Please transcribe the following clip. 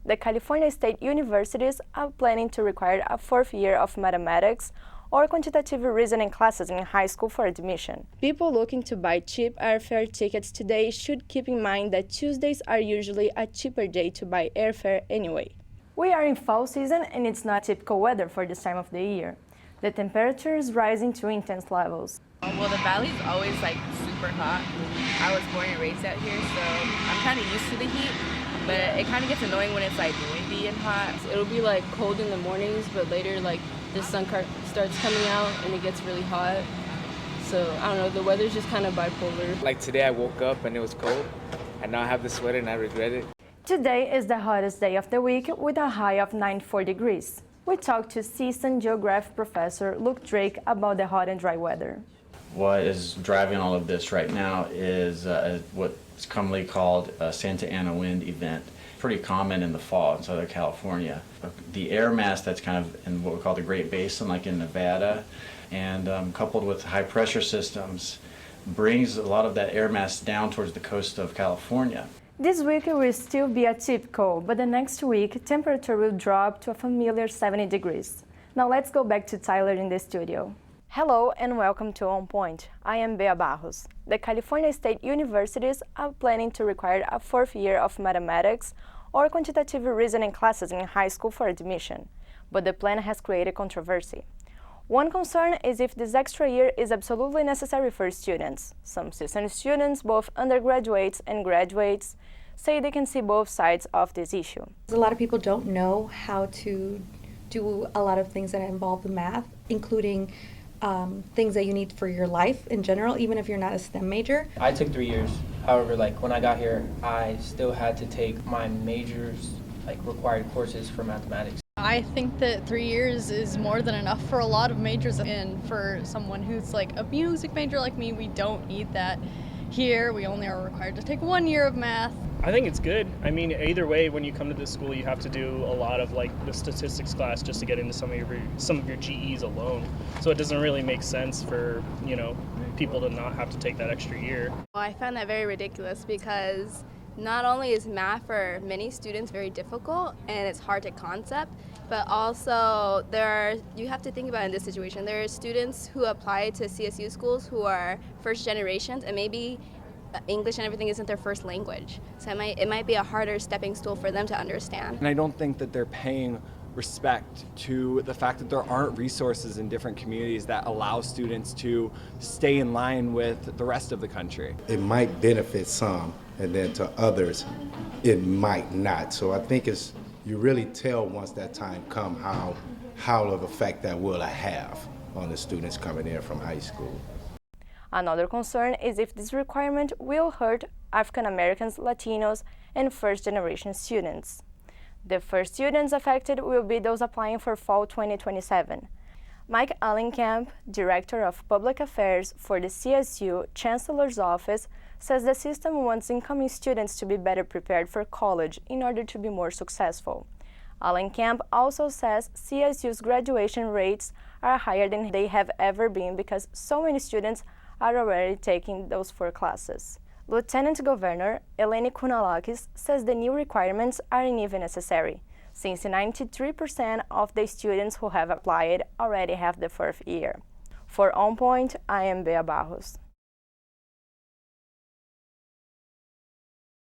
The California State Universities are planning to require a fourth year of mathematics or quantitative reasoning classes in high school for admission. People looking to buy cheap airfare tickets today should keep in mind that Tuesdays are usually a cheaper day to buy airfare anyway. We are in fall season and it's not typical weather for this time of the year. The temperature is rising to intense levels. Well, the valley's always super hot. I was born and raised out here, so I'm kind of used to the heat, but it kind of gets annoying when it's windy and hot. It'll be cold in the mornings, but later the sun starts coming out and it gets really hot. So I don't know, the weather's just kind of bipolar. Like today I woke up and it was cold, and now I have the sweater and I regret it. Today is the hottest day of the week with a high of 94 degrees. We talked to seasoned geography professor Luke Drake about the hot and dry weather. What is driving all of this right now is what's commonly called a Santa Ana wind event. Pretty common in the fall in Southern California. The air mass that's kind of in what we call the Great Basin, like in Nevada, and coupled with high pressure systems, brings a lot of that air mass down towards the coast of California. This week will still be atypical, but the next week temperature will drop to a familiar 70 degrees. Now let's go back to Tyler in the studio. Hello and welcome to On Point. I am Bea Barros. The California State Universities are planning to require a fourth year of mathematics or quantitative reasoning classes in high school for admission, but the plan has created controversy. One concern is if this extra year is absolutely necessary for students. Some seasoned students, both undergraduates and graduates, say they can see both sides of this issue. A lot of people don't know how to do a lot of things that involve the math, including things that you need for your life in general, even if you're not a STEM major. I took 3 years. However, when I got here, I still had to take my majors, required courses for mathematics. I think that 3 years is more than enough for a lot of majors, and for someone who's a music major like me, we don't need that. Here, we only are required to take 1 year of math. I think it's good. I mean, either way, when you come to this school, you have to do a lot of the statistics class just to get into some of your GEs alone. So it doesn't really make sense for, people to not have to take that extra year. Well, I found that very ridiculous because not only is math for many students very difficult and it's hard to concept, but also you have to think about in this situation, there are students who apply to CSU schools who are first generations and maybe English and everything isn't their first language. So it might be a harder stepping stool for them to understand. And I don't think that they're paying respect to the fact that there aren't resources in different communities that allow students to stay in line with the rest of the country. It might benefit some, and then to others, it might not. So I think you really tell once that time comes how of effect that will have on the students coming in from high school. Another concern is if this requirement will hurt African Americans, Latinos, and first-generation students. The first students affected will be those applying for fall 2027. Mike Allenkamp, Director of Public Affairs for the CSU Chancellor's Office, says the system wants incoming students to be better prepared for college in order to be more successful. Allenkamp also says CSU's graduation rates are higher than they have ever been because so many students are already taking those 4 classes. Lieutenant Governor Eleni Kounalakis says the new requirements aren't even necessary, since 93% of the students who have applied already have the 4th year. For On Point, I am Bea Barros.